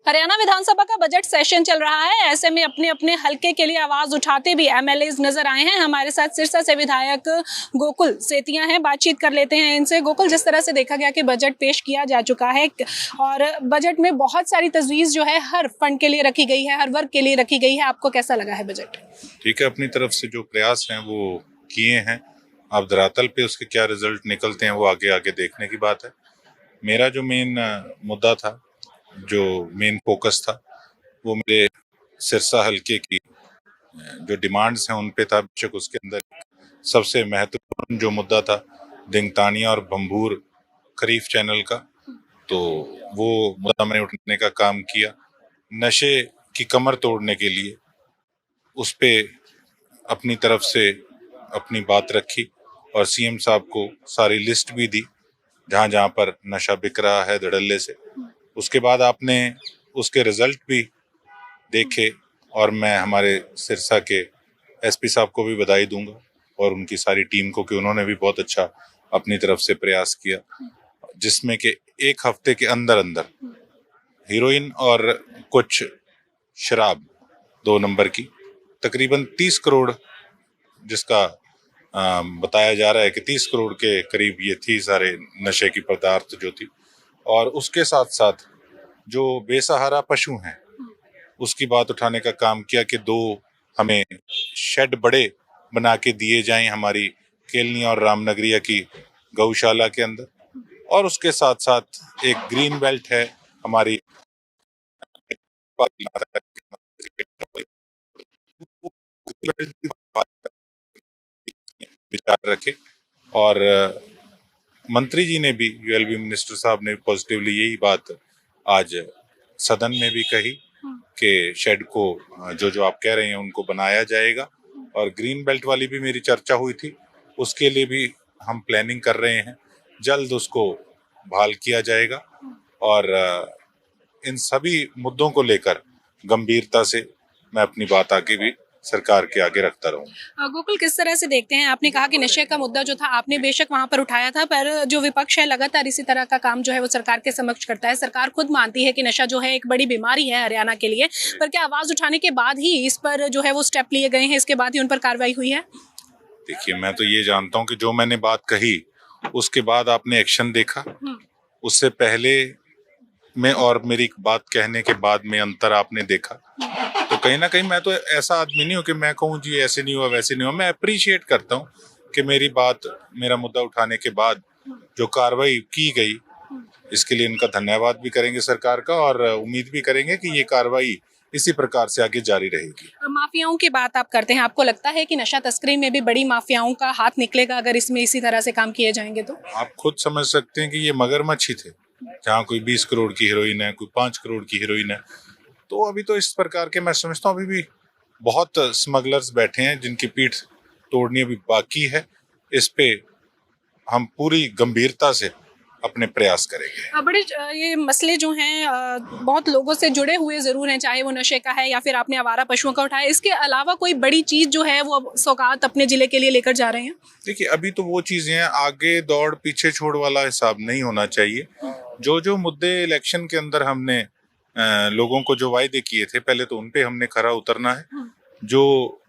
हरियाणा विधानसभा का budget session चल रहा है। ऐसे में अपने अपने हलके के लिए आवाज उठाते भी एमएलएज नजर आए हैं। हमारे साथ सिरसा से विधायक गोकुल सेतिया हैं, बातचीत कर लेते हैं इनसे। गोकुल, जिस तरह से देखा गया कि बजट पेश किया जा चुका है और बजट में बहुत सारी तजवीज जो है हर फंड के लिए रखी गई है, हर वर्ग के लिए रखी गई है, आपको कैसा लगा है बजट? ठीक है, अपनी तरफ से जो प्रयास हैं वो किए हैं। अब धरातल पे उसके क्या रिजल्ट निकलते हैं वो आगे आगे देखने की बात है। मेरा जो मेन मुद्दा था, जो मेन फोकस था, वो मेरे सिरसा हलके की जो डिमांड्स हैं उन पे था। बेशक उसके अंदर सबसे महत्वपूर्ण जो मुद्दा था दिंगतानिया और भंबूर खरीफ चैनल का, तो वो मुद्दा मैंने उठाने का काम किया। नशे की कमर तोड़ने के लिए उस पे अपनी तरफ से अपनी बात रखी और सीएम साहब को सारी लिस्ट भी दी जहां जहां पर नशा बिक रहा है धड़ल्ले से। उसके बाद आपने उसके रिजल्ट भी देखे और मैं हमारे सिरसा के एसपी साहब को भी बधाई दूंगा और उनकी सारी टीम को कि उन्होंने भी बहुत अच्छा अपनी तरफ से प्रयास किया, जिसमें कि एक हफ्ते के अंदर अंदर हीरोइन और कुछ शराब 2 नंबर की तकरीबन 30 करोड़, जिसका बताया जा रहा है कि 30 करोड़ के करीब ये थी सारे नशे की पदार्थ जो थी। और उसके साथ साथ जो बेसहारा पशु हैं उसकी बात उठाने का काम किया कि 2 हमें शेड बड़े बना के दिए जाएं हमारी केलनी और रामनगरिया की गौशाला के अंदर। और उसके साथ साथ एक ग्रीन बेल्ट है हमारी विचार रखे। और मंत्री जी ने भी, यूएलबी मिनिस्टर साहब ने पॉजिटिवली यही बात आज सदन में भी कही कि शेड को जो जो आप कह रहे हैं उनको बनाया जाएगा। और ग्रीन बेल्ट वाली भी मेरी चर्चा हुई थी, उसके लिए भी हम प्लानिंग कर रहे हैं, जल्द उसको बहाल किया जाएगा। और इन सभी मुद्दों को लेकर गंभीरता से मैं अपनी बात आगे भी सरकार के आगे रखता रहूं। गोकुल, किस तरह से देखते हैं, आपने कहा कि नशे का मुद्दा जो था आपने बेशक वहां पर उठाया था, पर जो विपक्ष है लगातार इसी तरह का काम जो है वो सरकार के समक्ष करता है। सरकार खुद मानती है कि नशा जो है एक बड़ी बीमारी है हरियाणा के लिए, पर क्या आवाज उठाने के बाद ही इस पर जो है वो स्टेप लिए गए हैं, इसके बाद ही उन पर कार्रवाई हुई है? देखिए, मैं तो ये जानता हूँ कि जो मैंने बात कही उसके बाद आपने एक्शन देखा, उससे पहले में और मेरी बात कहने के बाद में अंतर आपने देखा। तो कहीं ना कहीं मैं तो ऐसा आदमी नहीं हूँ कि मैं कहूँ जी ऐसे नहीं हुआ वैसे नहीं हुआ। मैं अप्रिशिएट करता हूँ कि मेरी बात, मेरा मुद्दा उठाने के बाद जो कार्रवाई की गई, इसके लिए इनका धन्यवाद भी करेंगे सरकार का और उम्मीद भी करेंगे कि ये कार्रवाई इसी प्रकार से आगे जारी रहेगी। माफियाओं की बात आप करते हैं, आपको लगता है कि नशा तस्करी में भी बड़ी माफियाओं का हाथ निकलेगा अगर इसमें इसी तरह से काम किए जाएंगे? तो आप खुद समझ सकते हैं कि ये मगरमच्छ ही थे, जहाँ कोई 20 करोड़ की हीरोइन है, कोई 5 करोड़ की हीरोइन है। तो अभी तो इस प्रकार के मैं समझता हूँ अभी भी बहुत स्मगलर्स बैठे हैं जिनकी पीठ तोड़नी अभी बाकी है। इस पे हम पूरी गंभीरता से अपने प्रयास करेंगे। बड़े ये मसले जो हैं बहुत लोगों से जुड़े हुए जरूर हैं, चाहे वो नशे का है या फिर आपने आवारा पशुओं का उठाया। इसके अलावा कोई बड़ी चीज जो है वो सौगात अपने जिले के लिए लेकर जा रहे हैं? देखिए, अभी तो वो चीजें हैं, आगे दौड़ पीछे छोड़ वाला हिसाब नहीं होना चाहिए। जो जो मुद्दे इलेक्शन के अंदर हमने लोगों को जो वायदे किए थे, पहले तो उनपे हमने खरा उतरना है। जो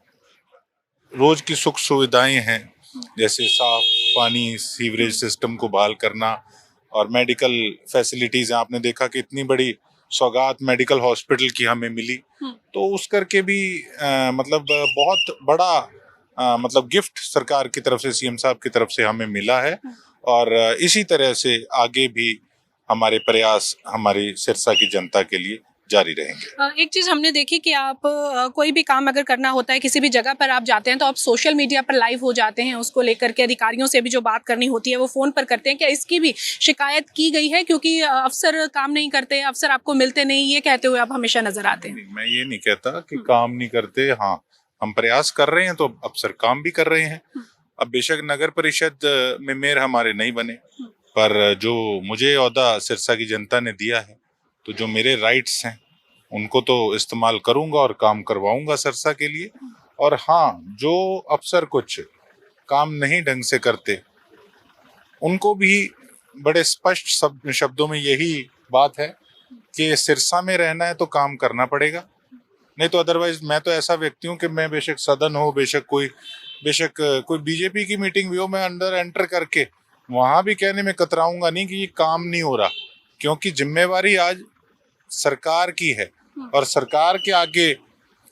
रोज की सुख सुविधाएं हैं, जैसे साफ पानी, सीवरेज सिस्टम को बहाल करना और मेडिकल फैसिलिटीज, आपने देखा कि इतनी बड़ी सौगात मेडिकल हॉस्पिटल की हमें मिली, तो उस करके भी मतलब बहुत बड़ा मतलब गिफ्ट सरकार की तरफ से, सीएम साहब की तरफ से हमें मिला है। और इसी तरह से आगे भी हमारे प्रयास हमारी सिरसा की जनता के लिए जारी रहेंगे। एक चीज हमने देखी कि आप कोई भी काम अगर करना होता है, किसी भी जगह पर आप जाते हैं तो आप सोशल मीडिया पर लाइव हो जाते हैं, उसको लेकर के अधिकारियों से भी जो बात करनी होती है वो फोन पर करते हैं। क्या इसकी भी शिकायत की गई है? क्योंकि अफसर काम नहीं करते, अफसर आपको मिलते नहीं, ये कहते हुए आप हमेशा नजर आते हैं। मैं ये नहीं कहता कि काम नहीं करते, हाँ हम प्रयास कर रहे हैं तो अफसर काम भी कर रहे हैं। अब बेशक नगर परिषद में मेयर हमारे नहीं बने, पर जो मुझे ओहदा सिरसा की जनता ने दिया है, तो जो मेरे राइट्स हैं उनको तो इस्तेमाल करूंगा और काम करवाऊंगा सिरसा के लिए। और हाँ, जो अफसर कुछ काम नहीं ढंग से करते उनको भी बड़े स्पष्ट शब्दों में यही बात है कि सिरसा में रहना है तो काम करना पड़ेगा, नहीं तो अदरवाइज मैं तो ऐसा व्यक्ति हूँ कि मैं बेशक सदन हो, बेशक कोई बीजेपी की मीटिंग भी हो, मैं अंदर एंटर करके वहां भी कहने में कतराऊंगा नहीं कि ये काम नहीं हो रहा, क्योंकि जिम्मेवारी आज सरकार की है और सरकार के आगे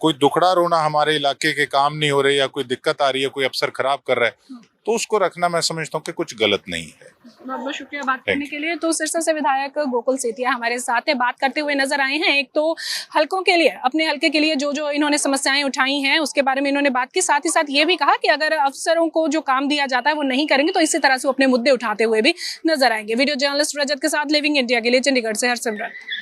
कोई दुखड़ा रोना हमारे इलाके के काम नहीं हो रहे या कोई दिक्कत आ रही है, कोई अफसर खराब कर रहा है, तो उसको रखना मैं समझता हूँ कि कुछ गलत नहीं है। बहुत बहुत शुक्रिया बात करने के लिए। तो सिरसा से विधायक गोकुल सेतिया हमारे साथ है, बात करते हुए नजर आए हैं। एक तो हलकों के लिए, अपने हलके के लिए जो जो इन्होंने समस्याएं उठाई हैं उसके बारे में इन्होंने बात की, साथ ही साथ ये भी कहा कि अगर अफसरों को जो काम दिया जाता है वो नहीं करेंगे तो इसी तरह से वो अपने मुद्दे उठाते हुए भी नजर आएंगे। वीडियो जर्नलिस्ट रजत के साथ लिविंग इंडिया के लिए चंडीगढ़ से हरसिमरत।